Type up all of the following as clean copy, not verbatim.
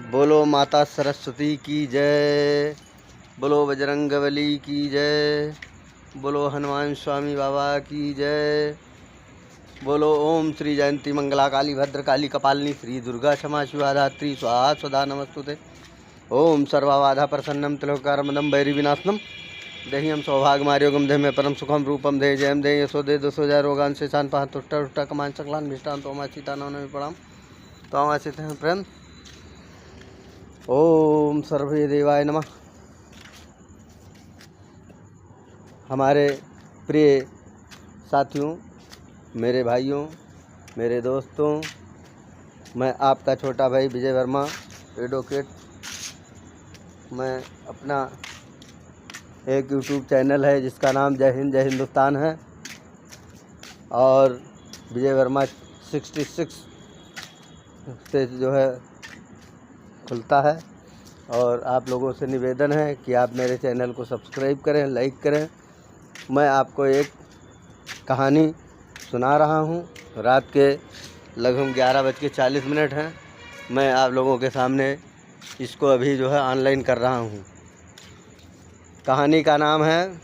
बोलो माता सरस्वती की जय, बोलो बजरंगबली की जय, बोलो हनुमान स्वामी बाबा की जय, बोलो ओम श्री जयंती मंगला काली भद्रकाली कपालिनी श्री दुर्गा क्षमा शिवा धात्री स्वाहा स्वधा नमस्तुते। ओम सर्वाबाधा प्रसन्नम त्रिलोकारमदम वैरी विनाशनम देहियम सौभाग्यमार्योगम देह में परम सुखम रूपम दे जयम दे यशो दे 200,000 रोगान से शान पहा तुष्टा उष्टा कमान सकलान मिष्टान तो अमा सीता नव में प्रणाम तो अमा सीता हैं प्रेम। ओम सर्वे देवाय नमः। हमारे प्रिय साथियों, मेरे भाइयों, मेरे दोस्तों, मैं आपका छोटा भाई विजय वर्मा एडवोकेट। मैं अपना एक यूट्यूब चैनल है जिसका नाम जय हिंद जय हिंदुस्तान है और विजय वर्मा 66 से जो है खुलता है। और आप लोगों से निवेदन है कि आप मेरे चैनल को सब्सक्राइब करें, लाइक करें। मैं आपको एक कहानी सुना रहा हूँ। रात के लगभग 11:40 हैं। मैं आप लोगों के सामने इसको अभी जो है ऑनलाइन कर रहा हूँ। कहानी का नाम है,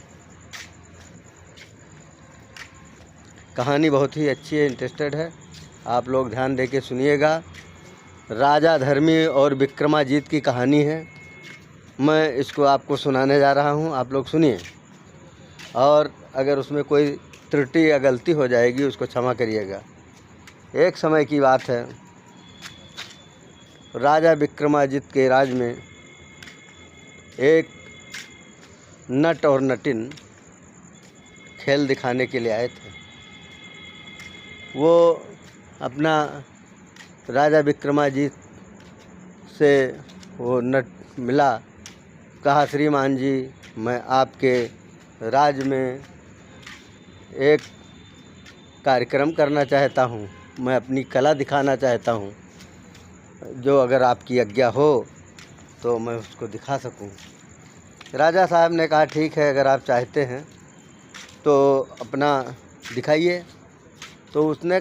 कहानी बहुत ही अच्छी है, इंटरेस्टेड है, आप लोग ध्यान दे के सुनिएगा। राजा धर्मी और विक्रमाजीत की कहानी है। मैं इसको आपको सुनाने जा रहा हूँ, आप लोग सुनिए और अगर उसमें कोई त्रुटि या गलती हो जाएगी उसको क्षमा करिएगा। एक समय की बात है, राजा विक्रमाजीत के राज में एक नट और नटिन खेल दिखाने के लिए आए थे। वो अपना राजा विक्रमाजीत से वो नट मिला, कहा श्रीमान जी मैं आपके राज में एक कार्यक्रम करना चाहता हूँ, मैं अपनी कला दिखाना चाहता हूँ, जो अगर आपकी आज्ञा हो तो मैं उसको दिखा सकूँ। राजा साहब ने कहा ठीक है, अगर आप चाहते हैं तो अपना दिखाइए। तो उसने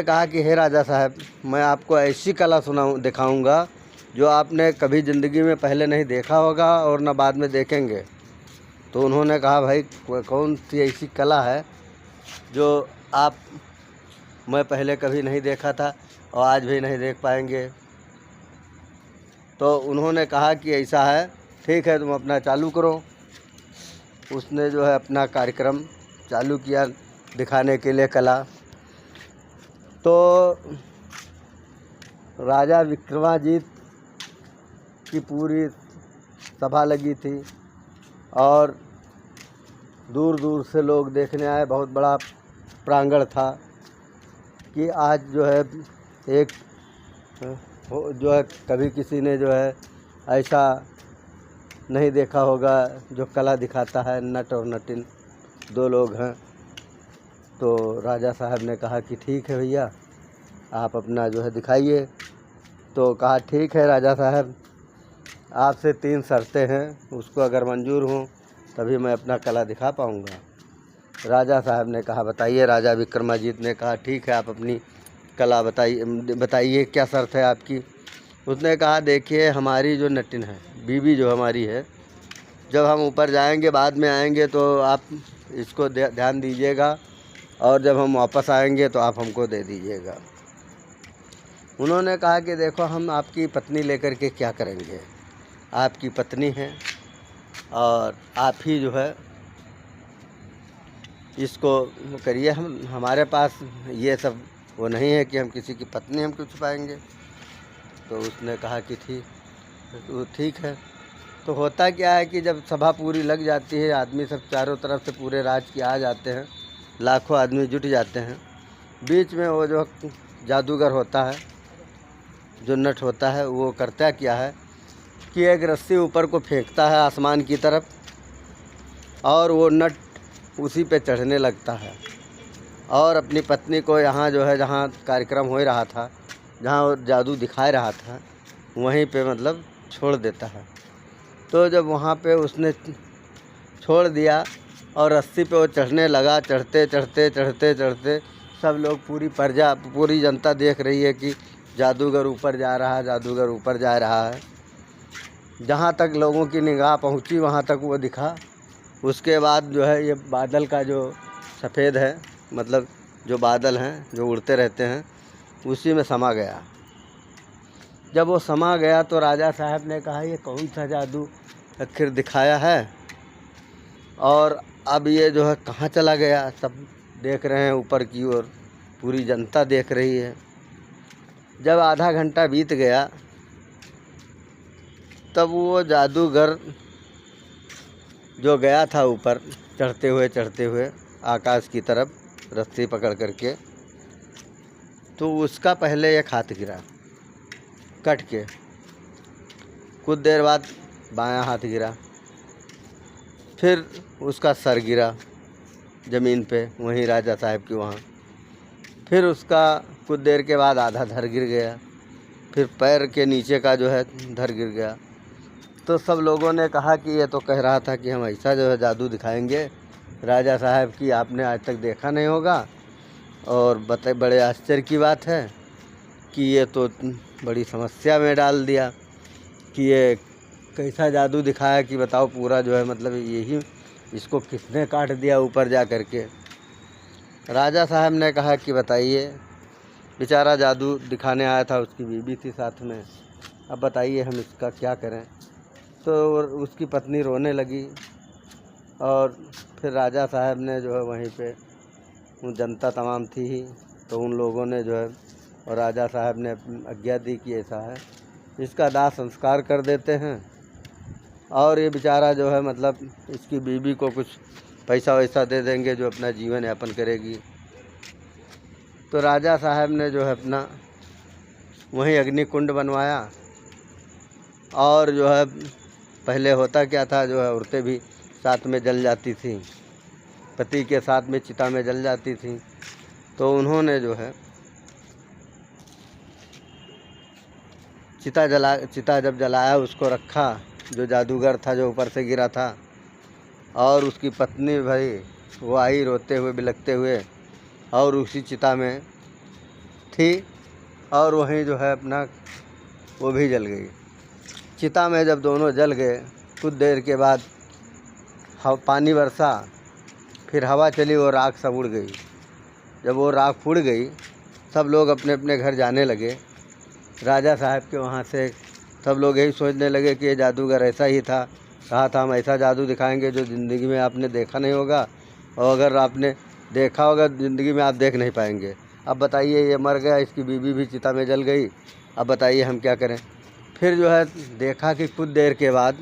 कहा कि हे राजा साहब, मैं आपको ऐसी कला दिखाऊंगा जो आपने कभी ज़िंदगी में पहले नहीं देखा होगा और न बाद में देखेंगे। तो उन्होंने कहा भाई कौन सी ऐसी कला है जो मैं पहले कभी नहीं देखा था और आज भी नहीं देख पाएंगे। तो उन्होंने कहा कि ऐसा है, ठीक है तुम अपना चालू करो। उसने जो है अपना कार्यक्रम चालू किया दिखाने के लिए कला। तो राजा विक्रमाजीत की पूरी सभा लगी थी और दूर दूर से लोग देखने आए। बहुत बड़ा प्रांगण था कि आज जो है एक जो है कभी किसी ने जो है ऐसा नहीं देखा होगा जो कला दिखाता है। नट और नटिन 2 लोग हैं। तो राजा साहब ने कहा कि ठीक है भैया, आप अपना जो है दिखाइए। तो कहा ठीक है राजा साहब, आपसे 3 शर्तें हैं, उसको अगर मंजूर हों तभी मैं अपना कला दिखा पाऊँगा। राजा साहब ने कहा बताइए। राजा विक्रमाजीत ने कहा ठीक है, आप अपनी कला बताइए क्या शर्त है आपकी। उसने कहा देखिए, हमारी जो नटिन है, बीवी जो हमारी है, जब हम ऊपर जाएंगे बाद में आएंगे तो आप इसको ध्यान दीजिएगा और जब हम वापस आएंगे तो आप हमको दे दीजिएगा। उन्होंने कहा कि देखो, हम आपकी पत्नी लेकर के क्या करेंगे, आपकी पत्नी है और आप ही जो है इसको करिए। हमारे पास ये सब वो नहीं है कि हम किसी की पत्नी हम क्यों छुपाएंगे। तो उसने कहा कि ठीक है। तो होता क्या है कि जब सभा पूरी लग जाती है, आदमी सब चारों तरफ से पूरे राज के आ जाते हैं, लाखों आदमी जुट जाते हैं। बीच में वो जो जादूगर होता है, जो नट होता है, वो करता क्या है कि एक रस्सी ऊपर को फेंकता है आसमान की तरफ और वो नट उसी पे चढ़ने लगता है और अपनी पत्नी को यहाँ जो है, जहाँ कार्यक्रम हो रहा था, जहाँ वो जादू दिखा रहा था, वहीं पे मतलब छोड़ देता है। तो जब वहाँ पे उसने छोड़ दिया और रस्सी पे वो चढ़ने लगा, चढ़ते चढ़ते चढ़ते चढ़ते सब लोग पूरी जनता देख रही है कि जादूगर ऊपर जा रहा है, जादूगर ऊपर जा रहा है। जहाँ तक लोगों की निगाह पहुँची वहाँ तक वो दिखा। उसके बाद जो है ये बादल का जो सफ़ेद है, मतलब जो बादल हैं जो उड़ते रहते हैं, उसी में समा गया। जब वो समा गया तो राजा साहब ने कहा ये कौन सा जादू आखिर दिखाया है, और अब ये जो है कहाँ चला गया। सब देख रहे हैं ऊपर की ओर, पूरी जनता देख रही है। जब आधा घंटा बीत गया तब वो जादूगर जो गया था ऊपर चढ़ते हुए आकाश की तरफ रस्सी पकड़ करके, तो उसका पहले एक हाथ गिरा कट के, कुछ देर बाद बायां हाथ गिरा, फिर उसका सर गिरा ज़मीन पे वहीं राजा साहब के वहाँ, फिर उसका कुछ देर के बाद आधा धड़ गिर गया, फिर पैर के नीचे का जो है धड़ गिर गया। तो सब लोगों ने कहा कि ये तो कह रहा था कि हम ऐसा जो है जादू दिखाएंगे राजा साहब की आपने आज तक देखा नहीं होगा, और बड़े आश्चर्य की बात है कि ये तो बड़ी समस्या में डाल दिया कि ये कैसा जादू दिखाया कि बताओ पूरा जो है मतलब यही इसको किसने काट दिया ऊपर जा कर के। राजा साहब ने कहा कि बताइए, बेचारा जादू दिखाने आया था, उसकी बीवी थी साथ में, अब बताइए हम इसका क्या करें। तो उसकी पत्नी रोने लगी, और फिर राजा साहब ने जो है वहीं पे, वो जनता तमाम थी ही, तो उन लोगों ने जो है और राजा साहब ने आज्ञा दी कि ऐसा है इसका दाह संस्कार कर देते हैं, और ये बेचारा जो है मतलब इसकी बीवी को कुछ पैसा वैसा दे देंगे जो अपना जीवन यापन करेगी। तो राजा साहब ने जो है अपना वहीं अग्नि कुंड बनवाया, और जो है पहले होता क्या था, जो है औरतें भी साथ में जल जाती थी, पति के साथ में चिता में जल जाती थी। तो उन्होंने जो है चिता जब जलाया, उसको रखा, जो जादूगर था जो ऊपर से गिरा था, और उसकी पत्नी भाई वो आई रोते हुए बिलखते हुए, और उसी चिता में थी, और वहीं जो है अपना वो भी जल गई। चिता में जब दोनों जल गए, कुछ देर के बाद पानी बरसा, फिर हवा चली, वो राख सब उड़ गई। जब वो राख उड़ गई, सब लोग अपने अपने घर जाने लगे। राजा साहब के वहाँ से सब लोग यही सोचने लगे कि ये जादूगर ऐसा ही था, कहा था हम ऐसा जादू दिखाएंगे जो ज़िंदगी में आपने देखा नहीं होगा, और अगर आपने देखा होगा ज़िंदगी में आप देख नहीं पाएंगे। अब बताइए ये मर गया, इसकी बीवी भी चिता में जल गई, अब बताइए हम क्या करें। फिर जो है देखा कि कुछ देर के बाद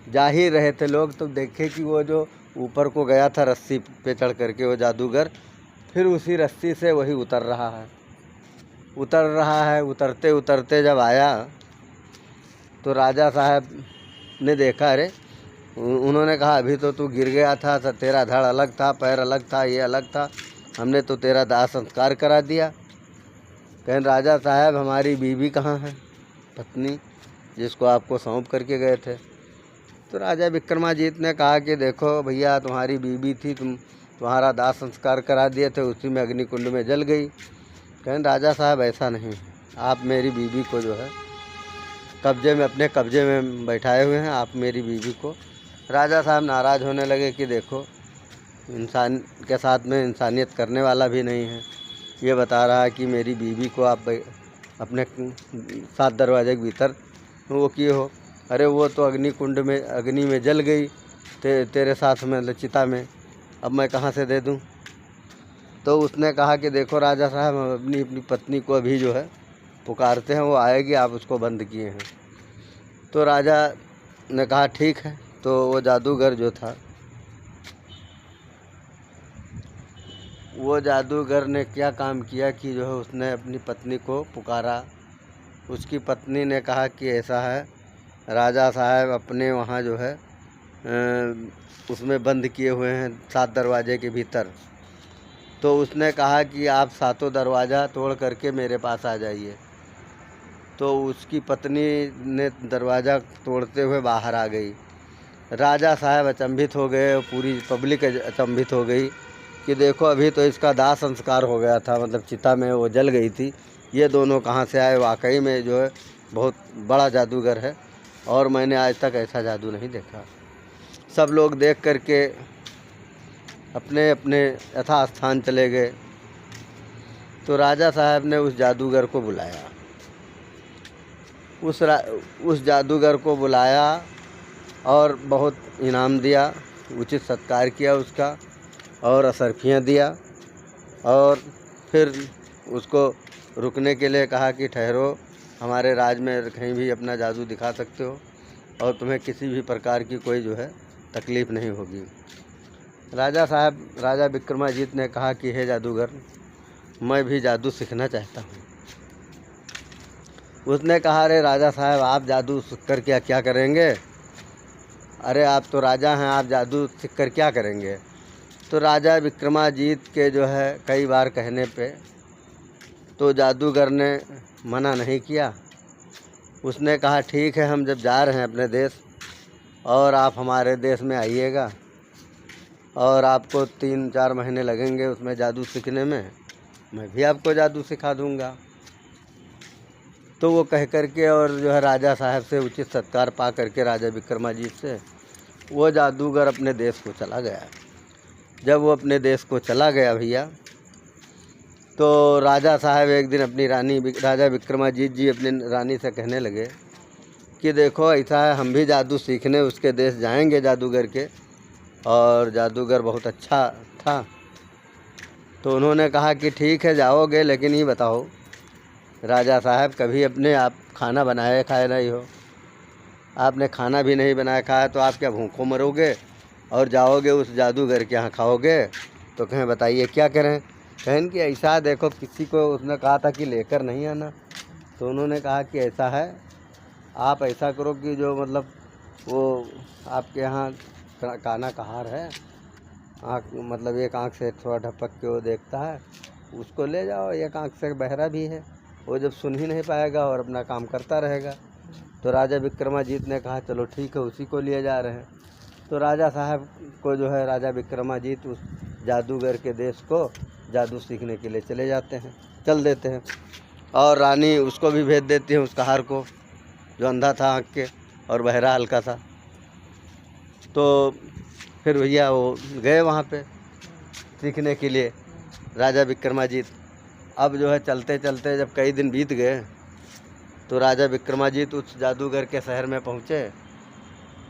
जा ही रहे थे लोग, तो देखे कि वो जो ऊपर को गया था रस्सी पे चढ़ करके वो जादूगर, फिर उसी रस्सी से वही उतर रहा है। उतरते उतरते जब आया तो राजा साहब ने देखा, अरे उन्होंने कहा अभी तो तू गिर गया था, तेरा धड़ अलग था, पैर अलग था, ये अलग था, हमने तो तेरा दाह संस्कार करा दिया। कहें राजा साहब हमारी बीवी कहाँ है, पत्नी जिसको आपको सौंप करके गए थे। तो राजा विक्रमाजीत ने कहा कि देखो भैया, तुम्हारी बीवी थी, तुम्हारा दाह संस्कार करा दिए थे, उसी में अग्नि कुंड में जल गई। कहें राजा साहब ऐसा नहीं, आप मेरी बीवी को जो है अपने कब्जे में बैठाए हुए हैं, आप मेरी बीवी को। राजा साहब नाराज़ होने लगे कि देखो इंसान के साथ में इंसानियत करने वाला भी नहीं है, ये बता रहा है कि मेरी बीवी को आप अपने 7 दरवाजे के भीतर वो किए हो। अरे वो तो अग्नि में जल गई तेरे साथ में चिता में, अब मैं कहाँ से दे दूँ। तो उसने कहा कि देखो राजा साहब, हम अपनी पत्नी को अभी जो है पुकारते हैं, वो आएगी, आप उसको बंद किए हैं। तो राजा ने कहा ठीक है। तो वो जादूगर जो था, वो जादूगर ने क्या काम किया कि जो है उसने अपनी पत्नी को पुकारा। उसकी पत्नी ने कहा कि ऐसा है, राजा साहब अपने वहाँ जो है उसमें बंद किए हुए हैं 7 दरवाजे के भीतर। तो उसने कहा कि आप 7 दरवाज़ा तोड़ करके मेरे पास आ जाइए। तो उसकी पत्नी ने दरवाज़ा तोड़ते हुए बाहर आ गई। राजा साहब अचंभित हो गए, पूरी पब्लिक अचंभित हो गई कि देखो अभी तो इसका दाह संस्कार हो गया था, मतलब चिता में वो जल गई थी, ये दोनों कहाँ से आए। वाकई में जो है बहुत बड़ा जादूगर है और मैंने आज तक ऐसा जादू नहीं देखा। सब लोग देख करके अपने अपने यथास्थान चले गए। तो राजा साहब ने उस जादूगर को बुलाया। उस जादूगर को बुलाया और बहुत इनाम दिया, उचित सत्कार किया उसका और असरफियाँ दिया और फिर उसको रुकने के लिए कहा कि ठहरो, हमारे राज में कहीं भी अपना जादू दिखा सकते हो और तुम्हें किसी भी प्रकार की कोई जो है तकलीफ़ नहीं होगी। राजा विक्रमाजीत ने कहा कि हे जादूगर, मैं भी जादू सीखना चाहता हूँ। उसने कहा, अरे राजा साहब, आप जादू सीख कर क्या करेंगे? अरे आप तो राजा हैं, आप जादू सीख कर क्या करेंगे? तो राजा विक्रमाजीत के जो है कई बार कहने पे तो जादूगर ने मना नहीं किया। उसने कहा, ठीक है, हम जब जा रहे हैं अपने देश और आप हमारे देश में आइएगा और आपको 3-4 महीने लगेंगे उसमें जादू सीखने में, मैं भी आपको जादू सिखा दूंगा। तो वो कह करके और जो है राजा साहब से उचित सत्कार पा करके राजा विक्रमाजीत से वो जादूगर अपने देश को चला गया। जब वो अपने देश को चला गया भैया, तो राजा साहब एक दिन अपनी राजा विक्रमाजीत जी अपनी रानी से कहने लगे कि देखो ऐसा है, हम भी जादू सीखने उसके देश जाएंगे जादूगर के, और जादूगर बहुत अच्छा था। तो उन्होंने कहा कि ठीक है जाओगे, लेकिन ये बताओ राजा साहब, कभी अपने आप खाना बनाए खाए नहीं हो, आपने खाना भी नहीं बनाया खाया, तो आप क्या भूखों मरोगे और जाओगे उस जादूगर के यहाँ खाओगे? तो कहें बताइए क्या करें? कहें कि ऐसा देखो, किसी को उसने कहा था कि लेकर नहीं आना, तो उन्होंने कहा कि ऐसा है, आप ऐसा करो कि जो मतलब वो आपके यहाँ काना कहार है, आँख मतलब एक आँख से थोड़ा ढपक के वो देखता है, उसको ले जाओ। एक आँख से बहरा भी है, वो जब सुन ही नहीं पाएगा और अपना काम करता रहेगा। तो राजा विक्रमाजीत ने कहा चलो ठीक है, उसी को लिए जा रहे हैं। तो राजा साहब को जो है राजा विक्रमाजीत उस जादूगर के देश को जादू सीखने के लिए चल देते हैं और रानी उसको भी भेज देती है, उस कहार को जो अंधा था आँख के और बहरा हल्का सा। तो फिर भैया वो गए वहाँ पे सीखने के लिए राजा विक्रमाजीत। अब जो है चलते चलते जब कई दिन बीत गए तो राजा विक्रमाजीत उस जादूगर के शहर में पहुँचे।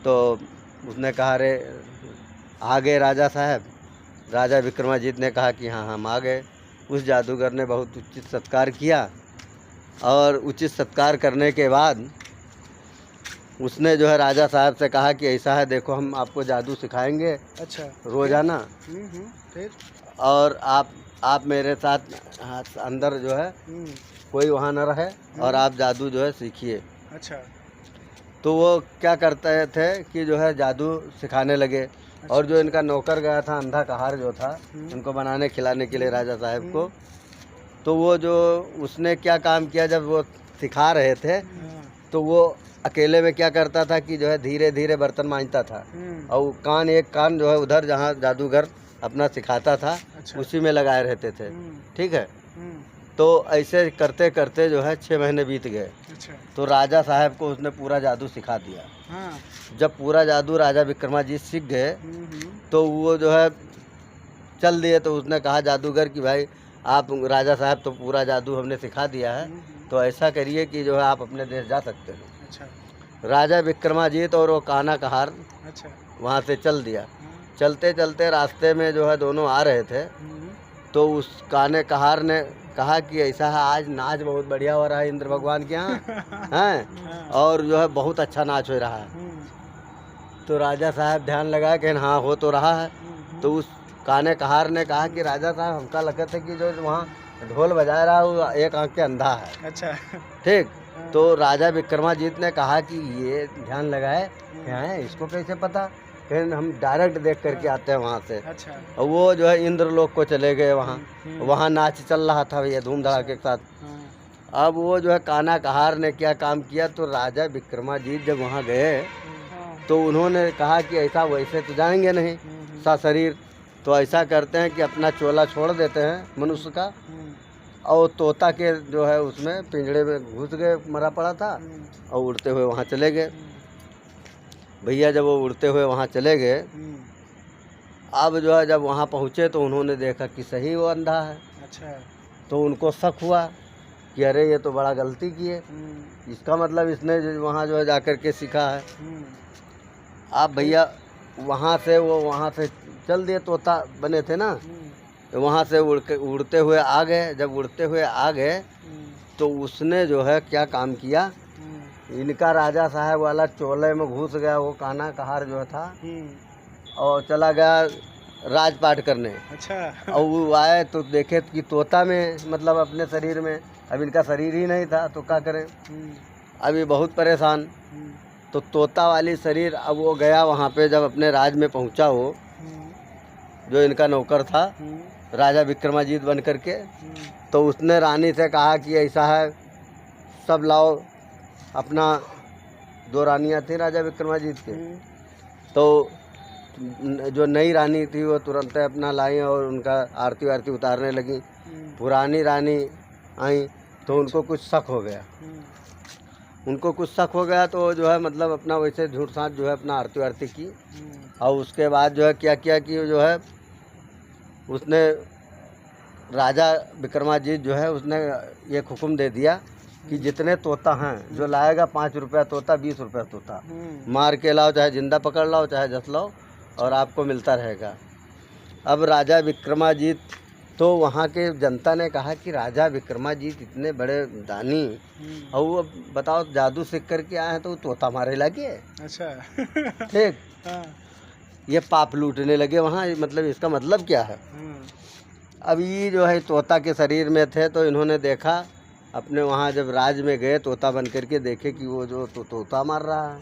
तो उसने कहा, अरे आ गए राजा साहब? राजा विक्रमाजीत ने कहा कि हाँ हम आ गए। उस जादूगर ने बहुत उचित सत्कार किया और उचित सत्कार करने के बाद उसने जो है राजा साहब से कहा कि ऐसा है, देखो हम आपको जादू सिखाएंगे अच्छा रोज़ाना, फिर और आप मेरे साथ अंदर जो है कोई वहाँ न रहे और आप जादू जो है सीखिए। अच्छा। तो वो क्या करते थे कि जो है जादू सिखाने लगे। और जो इनका नौकर गया था अंधा कहार जो था, उनको बनाने खिलाने के लिए राजा साहब को, तो वो जो उसने क्या काम किया, जब वो सिखा रहे थे तो वो अकेले में क्या करता था कि जो है धीरे धीरे बर्तन मांजता था और एक कान जो है उधर जहाँ जादूगर अपना सिखाता था उसी में लगाए रहते थे। ठीक है, तो ऐसे करते करते जो है 6 महीने बीत गए। तो राजा साहब को उसने पूरा जादू सिखा दिया। जब पूरा जादू राजा विक्रमाजीत सीख गए तो वो जो है चल दिए। तो उसने कहा जादूगर कि भाई आप राजा साहब तो पूरा जादू हमने सिखा दिया है, तो ऐसा करिए कि जो है आप अपने देश जा सकते हो। राजा विक्रमाजीत और वो काना कहार वहाँ से चल दिया। चलते चलते रास्ते में जो है दोनों आ रहे थे तो उस काने कहार ने कहा कि ऐसा है, आज नाच बहुत बढ़िया हो रहा है इंद्र भगवान के यहाँ हैं, और जो है बहुत अच्छा नाच हो रहा है। तो राजा साहब ध्यान लगा कि हाँ हो तो रहा है। तो उस काने कहार ने कहा कि राजा साहब हमका लगता है कि जो वहाँ ढोल बजा रहा है वो एक आँख के अंधा है। अच्छा, ठीक। तो राजा विक्रमाजीत ने कहा कि ये ध्यान लगाए क्या है, इसको कैसे पता? फिर हम डायरेक्ट देख करके आते हैं वहाँ से। अच्छा। और वो जो है इंद्रलोक को चले गए। वहाँ नाच चल रहा था भैया धूम धड़ाके के साथ। अब वो जो है काना कहार ने क्या काम किया, तो राजा विक्रमाजीत जब वहाँ गए तो उन्होंने कहा कि ऐसा वैसे तो जाएंगे नहीं सा शरीर, तो ऐसा करते हैं कि अपना चोला छोड़ देते हैं मनुष्य का और तोता के जो है उसमें पिंजड़े में घुस गए, मरा पड़ा था, और उड़ते हुए वहाँ चले गए। भैया जब वो उड़ते हुए वहाँ चले गए, अब जो है जब वहाँ पहुँचे तो उन्होंने देखा कि सही वो अंधा है। अच्छा। तो उनको शक हुआ कि अरे ये तो बड़ा गलती की है, इसका मतलब इसने वहाँ जो है जाकर के सीखा है। आप भैया वहाँ से चल दिए, तोता बने थे ना, तो वहाँ से उड़ते हुए आ गए। जब उड़ते हुए आ गए तो उसने जो है क्या काम किया, इनका राजा साहब वाला चोले में घुस गया, वो काना कहार जो था, और चला गया राजपाट करने। अच्छा। और वो आए तो देखे कि तोता में मतलब अपने शरीर में, अब इनका शरीर ही नहीं था तो क्या करें, अभी बहुत परेशान। तो तोता वाली शरीर, अब वो गया वहाँ पे, जब अपने राज में पहुँचा वो जो इनका नौकर था राजा विक्रमाजीत बन करके, तो उसने रानी से कहा कि ऐसा है, सब लाओ अपना, 2 रानियाँ थी राजा विक्रमाजीत के, तो जो नई रानी थी वो तुरंत अपना लाई और उनका आरती वारती उतारने लगी। पुरानी रानी आई तो उनको कुछ शक हो गया, तो जो है मतलब अपना वैसे झूठ साँच जो है अपना आरती वारती की, और उसके बाद जो है क्या किया कि जो है उसने राजा विक्रमाजीत जो है उसने एक हुक्म दे दिया कि जितने तोता हैं जो लाएगा 5 रुपया तोता, 20 रुपया तोता, मार के लाओ, चाहे जिंदा पकड़ लाओ चाहे जस लाओ, और आपको मिलता रहेगा। अब राजा विक्रमाजीत, तो वहाँ के जनता ने कहा कि राजा विक्रमाजीत इतने बड़े दानी, और वो बताओ जादू सीख करके आए हैं तो तोता मारे लगे। अच्छा। ठीक। हाँ। ये पाप लूटने लगे वहाँ, मतलब इसका मतलब क्या है। अब ये जो है तोता के शरीर में थे, तो इन्होंने देखा अपने वहाँ जब राज में गए तोता बन करके देखे कि वो जो तोता मार रहा है,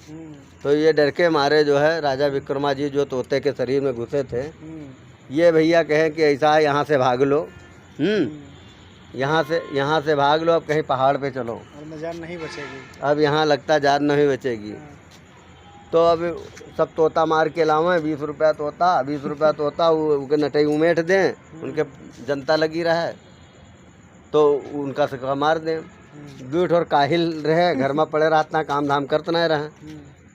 तो ये डर के मारे जो है राजा विक्रमाजीत जो तोते के शरीर में घुसे थे, ये भैया कहें कि ऐसा है यहाँ से भाग लो, यहाँ से भाग लो, अब कहीं पहाड़ पे चलो, और जान नहीं बचेगी, अब यहाँ लगता जान नहीं बचेगी। तो अब सब तोता मार के लावें, 20 रुपया तोता, 20 रुपया तोता, उनके नटई उमेट दें, उनके जनता लगी रहे तो उनका सिक्का मार दें। दूठ और काहिल रहे, घर में पड़े रहता, काम धाम करते नहीं रहे।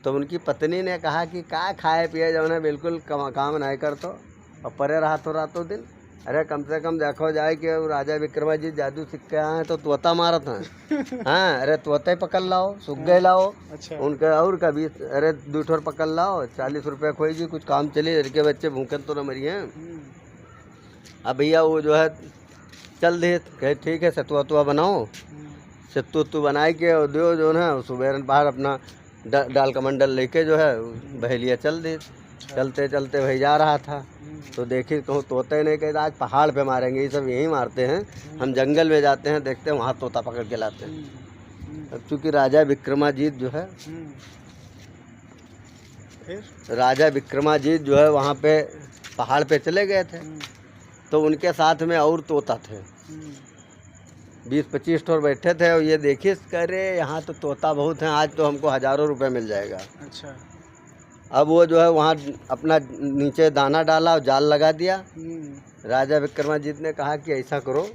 तो उनकी पत्नी ने कहा कि का खाए पिए जो है बिल्कुल काम नहीं कर, तो और परे रातों दिन, अरे कम से कम देखो जाए कि राजा विक्रमाजीत जादू सीख के आए हैं तो तोता मारत हैं। हाँ, अरे तोते पकड़ लाओ, सुग्गे लाओ। अच्छा। उनके और कभी अरे 2 ठोर पकड़ लाओ, 40 रुपया खोई जी, कुछ काम चली, लड़के बच्चे भूखे तो न मरिए। अब भैया वो जो है चल दे, कहे ठीक है सतुआ बनाओ, सत्तू बनाए के और दो जो है सुबह बाहर अपना डाल कमंडल लेके जो है बहेलिया चल दे। चलते चलते भाई जा रहा था तो देखिए कहूँ तोते नहीं, कहे आज पहाड़ पे मारेंगे, ये सब यहीं मारते हैं, हम जंगल में जाते हैं, देखते हैं वहाँ तोता पकड़ के लाते हैं। अब चूँकि राजा विक्रमाजीत जो है वहाँ पे पहाड़ पे चले गए थे, तो उनके साथ में और तोता थे, 20-25 ठोर बैठे थे, और ये देखिए करे यहाँ तो तोता बहुत हैं, आज तो हमको हज़ारों रुपए मिल जाएगा। अच्छा। अब वो जो है वहाँ अपना नीचे दाना डाला और जाल लगा दिया। राजा विक्रमाजीत ने कहा कि ऐसा करो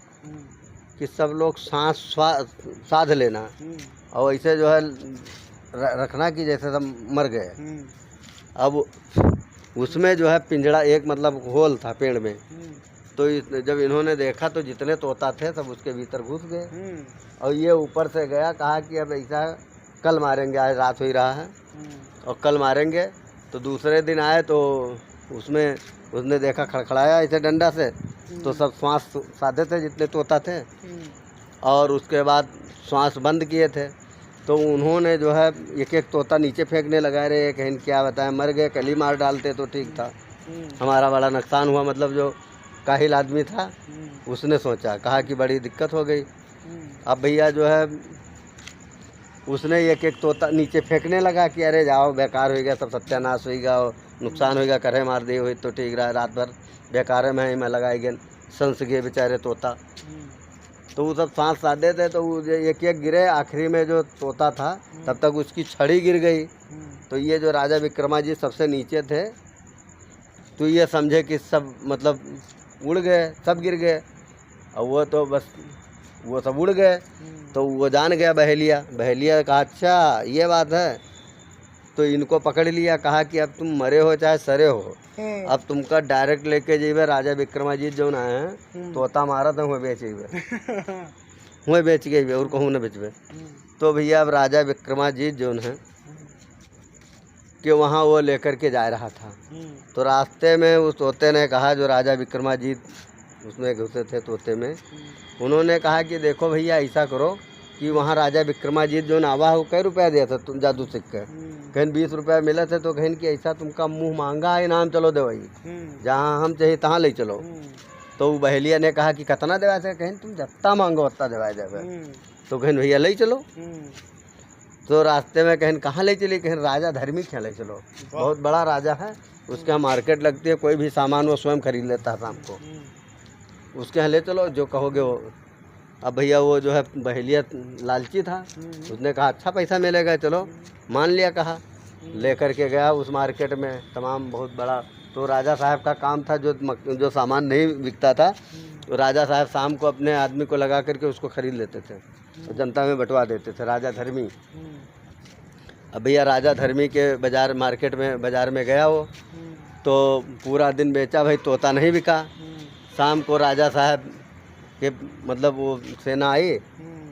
कि सब लोग सांस साध लेना, और ऐसे जो है रखना कि जैसे सब मर गए। अब उसमें जो है पिंजड़ा एक मतलब होल था पेड़ में, तो जब इन्होंने देखा तो जितने तोता थे सब उसके भीतर घुस गए, और ये ऊपर से गया, कहा कि अब ऐसा कल मारेंगे, आज रात हो ही रहा है और कल मारेंगे। तो दूसरे दिन आए तो उसने देखा खड़खड़ाया ऐसे डंडा से, तो सब श्वास साधे थे जितने तोता थे, और उसके बाद श्वास बंद किए थे। तो उन्होंने जो है एक एक तोता नीचे फेंकने लगा रहे, कहीं क्या बताएं, मर गए, कल ही मार डालते तो ठीक था, हमारा बड़ा नुकसान हुआ। मतलब जो काहिल आदमी था उसने सोचा, कहा कि बड़ी दिक्कत हो गई। अब भैया जो है उसने एक एक तोता नीचे फेंकने लगा कि अरे जाओ बेकार हो गया, सब सत्यानाश होगा, नुकसान होगा, करे मार दे हुई तो ठीक रहा, रात भर बेकार में मैं लगाए गए, संस गए बेचारे तोता। तो वो सब सांस साधे थे, तो वो एक एक गिरे, आखिरी में जो तोता था तब तक उसकी छड़ी गिर गई। तो ये जो राजा विक्रमाजीत सबसे नीचे थे, तो ये समझे कि सब मतलब उड़ गए, सब गिर गए, और वो तो बस वो सब उड़ गए। तो वो जान गया बहेलिया। बहेलिया कहा अच्छा ये बात है, तो इनको पकड़ लिया। कहा कि अब तुम मरे हो चाहे सरे हो, अब तुमका डायरेक्ट लेके जेबे राजा विक्रमाजीत जो ना है तोता मारा था हुए बेच गए, हुए बेच गए और कहूँ न बेचबे। तो भैया अब राजा विक्रमाजीत जो है कि वहाँ वो लेकर के जा रहा था। तो रास्ते में उस तोते ने कहा, जो राजा विक्रमाजीत उसमें घुसे थे तोते में, उन्होंने कहा कि देखो भैया ऐसा करो कि वहाँ राजा विक्रमाजीत जो नावा है वो कै रुपया दिया था तुम जादू सिक्के, कहीं 20 रुपया मिले थे। तो कहीं कि ऐसा तुमका मुँह मांगा है इनाम, चलो देवाई जहाँ हम चाहिए तहाँ ले चलो। तो वो बहेलिया ने कहा कि कितना देवा से, कहीं तुम जितना मांगो उतना देवा देवे। तो कहीं भैया ले चलो। तो रास्ते में कहीं कहाँ ले चली, कहीं राजा धर्मी क्या ले चलो, बहुत बड़ा राजा है, उसके यहाँ मार्केट लगती है, कोई भी सामान वो स्वयं खरीद लेता है शाम को, उसके यहाँ ले चलो जो कहोगे वो। अब भैया वो जो है बहेलिया लालची था, उसने कहा अच्छा पैसा मिलेगा, चलो मान लिया। कहा लेकर के गया उस मार्केट में, तमाम बहुत बड़ा। तो राजा साहब का काम था, जो सामान नहीं बिकता था तो राजा साहब शाम को अपने आदमी को लगा करके उसको खरीद लेते थे, तो जनता में बंटवा देते थे, राजा धर्मी। अब भैया राजा धर्मी के बाजार मार्केट में बाजार में गया वो, तो पूरा दिन बेचा भाई, तोता नहीं बिका। शाम को राजा साहब के मतलब वो सेना आई,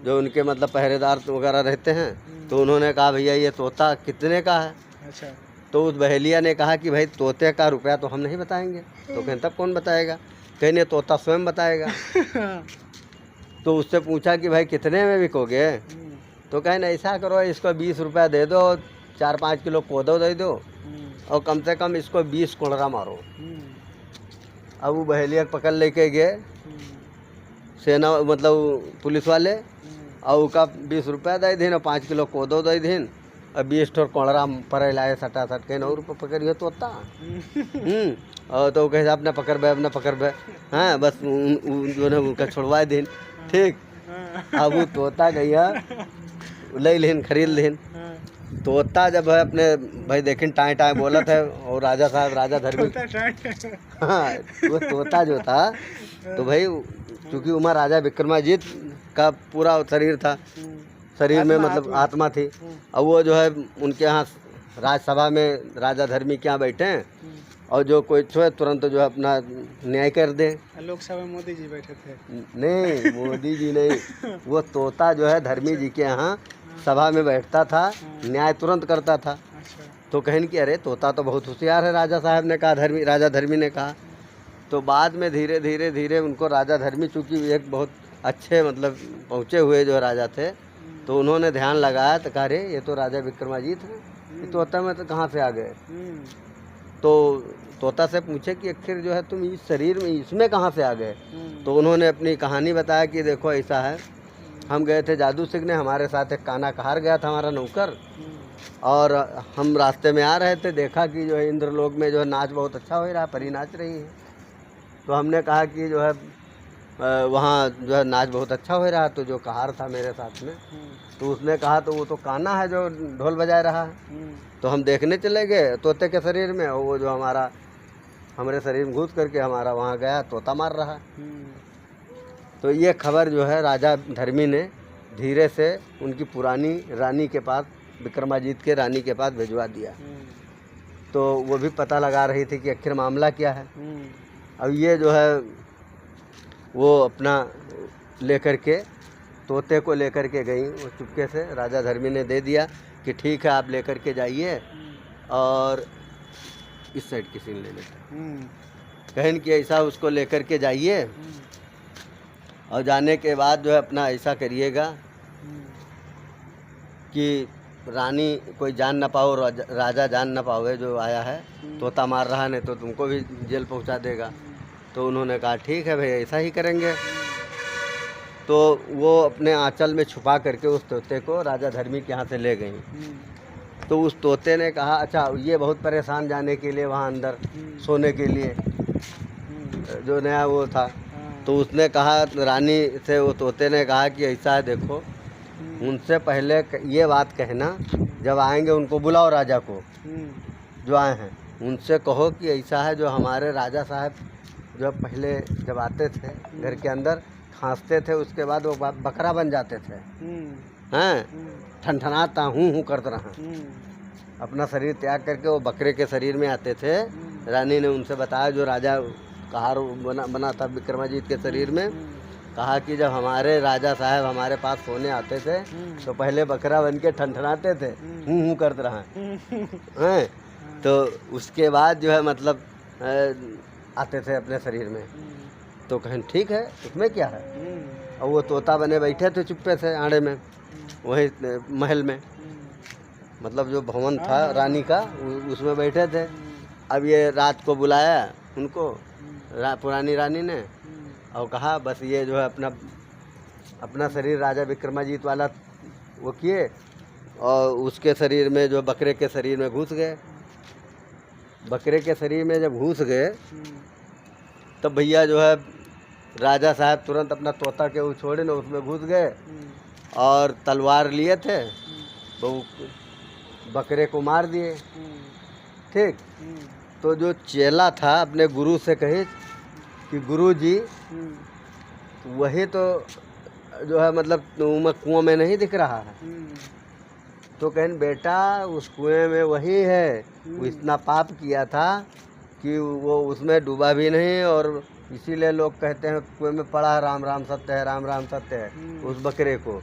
जो उनके मतलब पहरेदार वगैरह रहते हैं, तो उन्होंने कहा भैया ये तोता कितने का है। अच्छा। तो उस बहेलिया ने कहा कि भाई तोते का रुपया तो हम नहीं बताएंगे। तो कहें तब कौन बताएगा, कहीं तोता स्वयं बताएगा। तो उससे पूछा कि भाई कितने में बिकोगे, तो कहें ऐसा करो इसको 20 रुपया दे दो, 4-5 किलो कोदो दे दो, और कम से कम इसको 20 कोड़रा मारो। अब वो बहेलिया पकड़ लेके गए सेना मतलब पुलिस वाले, और उसका 20 रुपया दे दिन और 5 किलो कोदो दे दिन और 20 ठोर कोड़रा पर लाए सटा सट के 9 रुपये पकड़िए तोता। और तो कहे अपना पकड़ बे, अपना पकड़ बे, हाँ बस जो है उनका छुड़वाए दिन। ठीक, अब वो तोता गया ले लेन खरीद लेन। तोता जब है अपने भाई देखें टाँय टाँय बोला था, और राजा साहब राजा धर्मी, हाँ वो तोता जो था, तो भाई चूँकि उमा राजा विक्रमाजीत का पूरा शरीर था, शरीर में मतलब आत्मा थी। और वो जो है उनके यहाँ राजसभा में राजा धर्मी के यहाँ बैठे हैं, और जो कोई छो तुरंत जो है अपना न्याय कर दे। लोकसभा में मोदी जी बैठे थे? नहीं, मोदी जी नहीं, वो तोता जो है धर्मी जी के यहाँ सभा में बैठता था, न्याय तुरंत करता था। तो कहें कि अरे तोता तो बहुत होशियार है, राजा साहब ने कहा, राजा धर्मी ने कहा। तो बाद में धीरे धीरे धीरे उनको राजा धर्मी चूँकि एक बहुत अच्छे मतलब पहुँचे हुए जो राजा थे, तो उन्होंने ध्यान लगाया, तो कहा रे ये तो राजा विक्रमाजीत है, ये तोता में तो कहाँ से आ गए। तो तोता से पूछे कि आखिर जो है तुम इस शरीर में इसमें कहाँ से आ गए। तो उन्होंने अपनी कहानी बताया कि देखो ऐसा है, हम गए थे जादू सीखने, हमारे साथ एक काना कहार गया था हमारा नौकर, और हम रास्ते में आ रहे थे, देखा कि जो है इंद्रलोक में जो है नाच बहुत अच्छा हो रहा, परी नाच रही है। तो हमने कहा कि जो है वहाँ जो है नाच बहुत अच्छा हो रहा। तो जो कहार था मेरे साथ में, तो उसने कहा तो वो तो काना है जो ढोल बजा रहा है। तो हम देखने चले गए तोते के शरीर में, और वो जो हमारे शरीर में घुस करके हमारा वहाँ गया, तोता मार रहा। तो ये खबर जो है राजा धर्मी ने धीरे से उनकी पुरानी रानी के पास, विक्रमाजीत के रानी के पास भिजवा दिया। तो वो भी पता लगा रही थी कि आखिर मामला क्या है। अब ये जो है वो अपना लेकर के तोते को लेकर के गई, वो चुपके से राजा धर्मी ने दे दिया कि ठीक है आप लेकर के जाइए, और इस साइड की सीन ले लेते कहन कि ऐसा उसको लेकर के जाइए, और जाने के बाद जो है अपना ऐसा करिएगा कि रानी कोई जान ना पाओ, राजा जान ना पाओगे जो आया है, तोता मार रहा, नहीं तो तुमको भी जेल पहुंचा देगा। तो उन्होंने कहा ठीक है भाई ऐसा ही करेंगे। तो वो अपने आंचल में छुपा करके उस तोते को राजा धर्मी के यहाँ से ले गई। तो उस तोते ने कहा अच्छा, ये बहुत परेशान जाने के लिए वहाँ अंदर सोने के लिए, जो नया वो था। तो उसने कहा रानी से, वो तोते ने कहा कि ऐसा है देखो, उनसे पहले ये बात कहना, जब आएंगे उनको बुलाओ, राजा को जो आए हैं उनसे कहो कि ऐसा है, जो हमारे राजा साहब जो पहले जब आते थे घर के अंदर खांसते थे उसके बाद वो बकरा बन जाते थे हैं, ठनठनाता हूँ करते रहा, अपना शरीर त्याग करके वो बकरे के शरीर में आते थे। रानी ने उनसे बताया, जो राजा कहार बना था विक्रमाजीत के शरीर में, कहा कि जब हमारे राजा साहब हमारे पास सोने आते थे तो पहले बकरा बन के ठनठनाते थे, हूँ करते रहा हैं, तो उसके बाद जो है मतलब आते थे अपने शरीर में। तो कहें ठीक है, इसमें क्या है। और वो तोता बने बैठे थे चुप्पे से आड़े में, वही महल में, मतलब जो भवन था रानी का उसमें बैठे थे। अब ये रात को बुलाया उनको पुरानी रानी ने और कहा बस ये जो है अपना शरीर राजा विक्रमाजीत वाला वो किए और उसके शरीर में जो बकरे के शरीर में घुस गए। बकरे के शरीर में जब घुस गए तब भैया जो है राजा साहब तुरंत अपना तोता के वो छोड़े ना, उसमें घुस गए और तलवार लिए थे, वो बकरे को मार दिए। ठीक, तो जो चेला था अपने गुरु से कहे कि गुरु जी वही तो जो है मतलब कुआं में नहीं दिख रहा है। तो कहें बेटा उस कुएं में वही है, वो इतना पाप किया था कि वो उसमें डूबा भी नहीं, और इसीलिए लोग कहते हैं कुएं में पड़ा है, राम राम सत्य है, राम राम सत्य है। उस बकरे को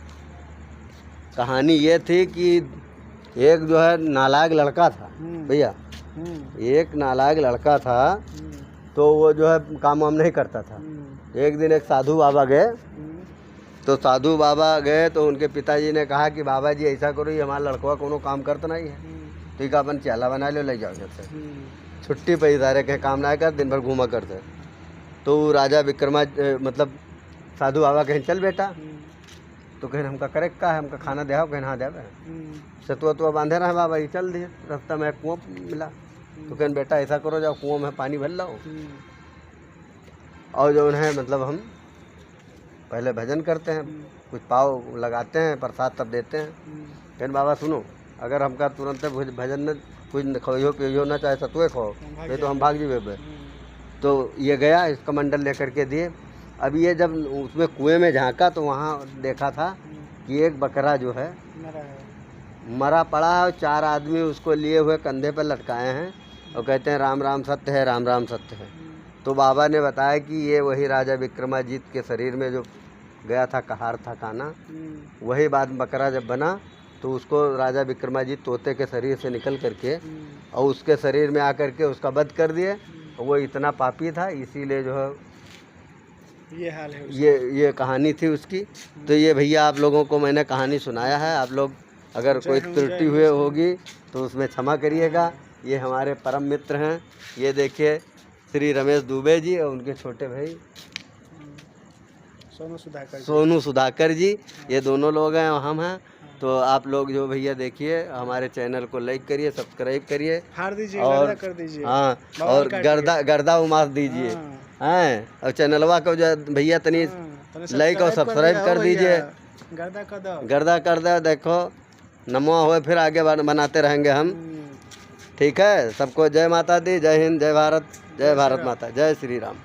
कहानी ये थी कि एक जो है नालायक लड़का था भैया, एक नालायक लड़का था, तो वो जो है काम वाम नहीं करता था। एक दिन एक साधु बाबा गए, तो साधु बाबा गए तो उनके पिताजी ने कहा कि बाबा जी ऐसा करो, ये हमारा लड़का कोनो काम करता नहीं है, ठीक है अपन चाला बना लो, ले जाओ जैसे छुट्टी पे इधारे के काम ना कर, दिन भर घूमा करते। तो राजा विक्रमा मतलब साधु बाबा कहें चल बेटा, तो कहें हमका करेक्ट का है, हमका खाना दे, कहें हाँ देवे, सतुआ तो बांधे रहे बाबा जी, चल दिए। रास्ता में कुआं मिला, तो कहें बेटा ऐसा करो जाओ कुआं में पानी भर लाओ, और जो है मतलब हम पहले भजन करते हैं, कुछ पाव लगाते हैं, प्रसाद तब देते हैं। कहें बाबा सुनो, अगर हमका तुरंत भजन में कुछ खोइयो पियो ना, चाहे सतुए खो, ये तो हम भाग जीवे। तो ये गया, इसका मंडल लेकर के दिए। अब ये जब उसमें कुएं में झांका तो वहाँ देखा था कि एक बकरा जो है मरा पड़ा है, और 4 आदमी उसको लिए हुए कंधे पर लटकाए हैं और कहते हैं राम राम सत्य है, राम राम सत्य है। तो बाबा ने बताया कि ये वही राजा विक्रमाजीत के शरीर में जो गया था, कहार था काना, वही बाद बकरा जब बना तो उसको राजा विक्रमाजीत तोते के शरीर से निकल करके और उसके शरीर में आकर के उसका वध कर दिए। वो इतना पापी था, इसीलिए जो है ये हाल है, ये कहानी थी उसकी। तो ये भैया आप लोगों को मैंने कहानी सुनाया है, आप लोग अगर कोई त्रुटि हुए होगी तो उसमें क्षमा करिएगा। ये हमारे परम मित्र हैं, ये देखिए श्री रमेश दुबे जी और उनके छोटे भाई सोनू सुधाकर जी, ये दोनों लोग हैं, हम हैं। तो आप लोग जो भैया देखिए हमारे चैनल को लाइक करिए, सब्सक्राइब करिए, हार दीजिए, और गर्दा कर दीजिए, हाँ, और गर्दा उमास दीजिए हैं, और चैनलवा को जो भैया तनी लाइक और सब्सक्राइब कर दीजिए, गर्दा कर दो। देखो नमो हुए, फिर आगे बनाते रहेंगे हम। ठीक है, सबको जय माता दी, जय हिंद, जय भारत, जय भारत माता, जय श्री राम।